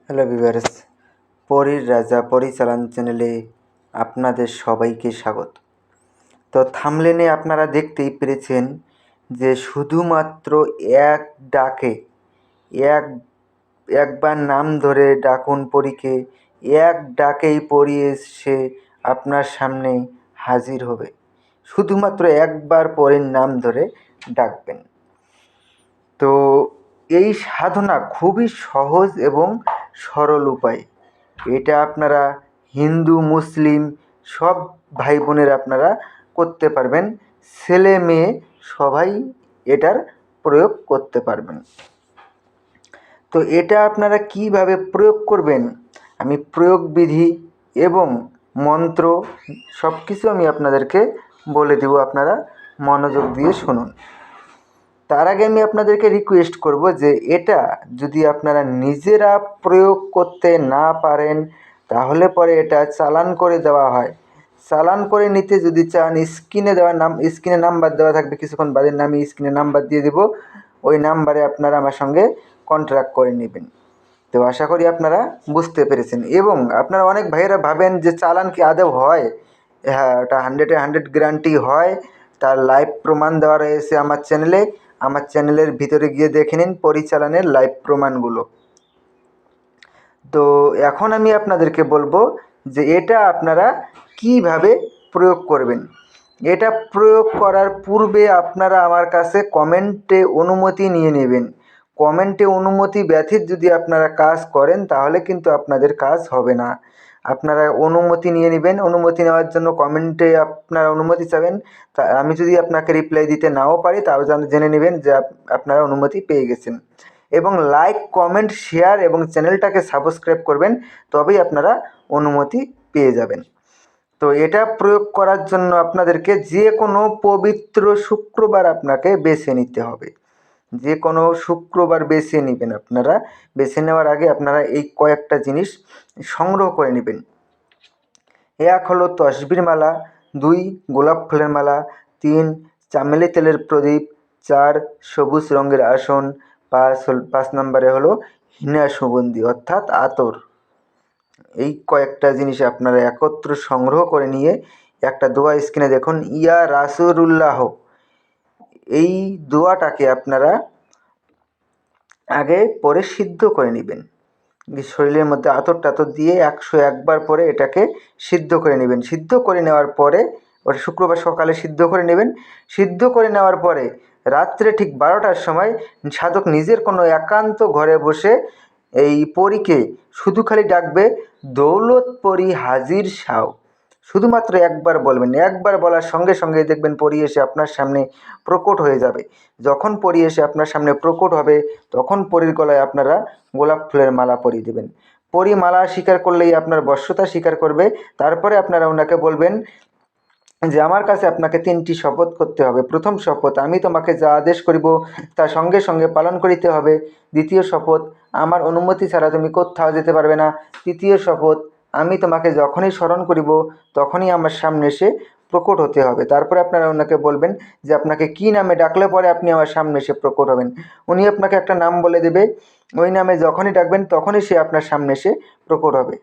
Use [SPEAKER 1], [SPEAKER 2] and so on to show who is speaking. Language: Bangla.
[SPEAKER 1] হ্যালো ভিউয়ার্স, পরীর রাজা পরিচালন চ্যানেলে আপনাদের সবাইকে স্বাগত। তো থাম্বনেলে আপনারা দেখতেই পেরেছেন যে শুধুমাত্র এক ডাকে একবার নাম ধরে ডাকুন পরীকে, এক ডাকেই পরী এসে আপনার সামনে হাজির হবে। শুধুমাত্র একবার পরীর নাম ধরে ডাকবেন। তো এই সাধনা খুবই সহজ এবং সরল উপায়। এটা আপনারা হিন্দু মুসলিম সব ভাই বোনের আপনারা করতে পারবেন, ছেলে মেয়ে সবাই এটার প্রয়োগ করতে পারবেন। তো এটা আপনারা কিভাবে প্রয়োগ করবেন, আমি প্রয়োগ বিধি এবং মন্ত্র সব কিছু আমি আপনাদেরকে বলে দেব, আপনারা মনোযোগ দিয়ে শুনুন। তার আগে আমি আপনাদেরকে রিকোয়েস্ট করব যে এটা যদি আপনারা নিজেরা প্রয়োগ করতে না পারেন তাহলে পরে এটা চালান করে দেওয়া হয়। চালান করে নিতে যদি চান স্ক্রিনে নাম্বার দেওয়া থাকবে, কিছুক্ষণ বাদে আমি স্ক্রিনে নাম্বার দিয়ে দেবো, ওই নাম্বারে আপনারা আমার সঙ্গে কন্ট্যাক্ট করে নেবেন। তো আশা করি আপনারা বুঝতে পেরেছেন। এবং আপনারা অনেক ভাইয়েরা ভাবেন যে চালান কি আদৌ হয়? হ্যাঁ, ওটা 100 গ্যারান্টি হয়। তার লাইভ প্রমাণ দেওয়া রয়েছে আমার চ্যানেলে। আমার চ্যানেলের ভিতরে গিয়ে দেখে নিন পরিচালনের লাইভ প্রমাণগুলো। তো এখন আমি আপনাদেরকে বলবো যে এটা আপনারা কিভাবে প্রয়োগ করবেন। এটা প্রয়োগ করার পূর্বে আপনারা আমার কাছে কমেন্টে অনুমতি নিয়ে নেবেন। কমেন্টে অনুমতি ব্যতীত যদি আপনারা কাজ করেন তাহলে কিন্তু আপনাদের কাজ হবে না। আপনারা অনুমতি নিয়ে নেবেন। অনুমতি নেওয়ার জন্য কমেন্টে আপনারা অনুমতি চাবেন। তা আমি যদি আপনাকে রিপ্লাই দিতে নাও পারি তাও জেনে নেবেন যে আপনারা অনুমতি পেয়ে গেছেন। এবং লাইক কমেন্ট শেয়ার এবং চ্যানেলটাকে সাবস্ক্রাইব করবেন, তবেই আপনারা অনুমতি পেয়ে যাবেন। তো এটা প্রয়োগ করার জন্য আপনাদেরকে যে কোনো পবিত্র শুক্রবার আপনাকে বেছে নিতে হবে। যে কোনো শুক্রবার বেছে নেবেন আপনারা। বেছে নেওয়ার আগে আপনারা এই কয়েকটা জিনিস সংগ্রহ করে নেবেন। এক হলো তসবির মালা, 2 গোলাপ ফুলের মালা, 3 চামেলি তেলের প্রদীপ, 4 সবুজ রঙের আসন, 5 নম্বরে হলো হিনা সুগন্ধি অর্থাৎ আতর। এই কয়েকটা জিনিস আপনারা একত্র সংগ্রহ করে নিয়ে একটা দোয়া স্ক্রিনে দেখুন, ইয়া রাসূলুল্লাহ, এই দোয়াটাকে আপনারা আগে পরে সিদ্ধ করে নেবেন। শরীরের মধ্যে আতর টাতর দিয়ে 101 বার পরে এটাকে সিদ্ধ করে নেবেন। সিদ্ধ করে নেওয়ার পরে ওটা শুক্রবার সকালে সিদ্ধ করে নেবেন। সিদ্ধ করে নেওয়ার পরে রাত্রে ঠিক 12টার সময় সাধক নিজের কোনো একান্ত ঘরে বসে এই পরীকে শুধু খালি ডাকবে, দৌলত পরী হাজির সাও। শুধুমাত্র একবার বলবেন। একবার বলার সঙ্গে সঙ্গে দেখবেন পরী এসে আপনার সামনে প্রকট হয়ে যাবে। যখন পরী এসে আপনার সামনে প্রকট হবে তখন পরীর গলায় আপনারা গোলাপ ফুলের মালা পরিয়ে দেবেন। পরী মালা স্বীকার করলেই আপনার বশ্যতা স্বীকার করবে। তারপরে আপনারা ওনাকে বলবেন যে আমার কাছে আপনাকে 3টি শপথ করতে হবে। প্রথম শপথ, আমি তোমাকে যা আদেশ করিব তা সঙ্গে সঙ্গে পালন করিতে হবে। দ্বিতীয় শপথ, আমার অনুমতি ছাড়া তুমি কোথাও যেতে পারবে না। তৃতীয় শপথ, আমি তোমাকে যখনই স্মরণ করিব তখনই আমার সামনে এসে প্রকট হতে হবে। তারপরে আপনারা ওনাকে বলবেন যে আপনাকে কী নামে ডাকলে পরে আপনি আমার সামনে এসে প্রকট হবেন। উনি আপনাকে একটা নাম বলে দেবে, ওই নামে যখনই ডাকবেন তখনই সে আপনার সামনে এসে প্রকট হবে।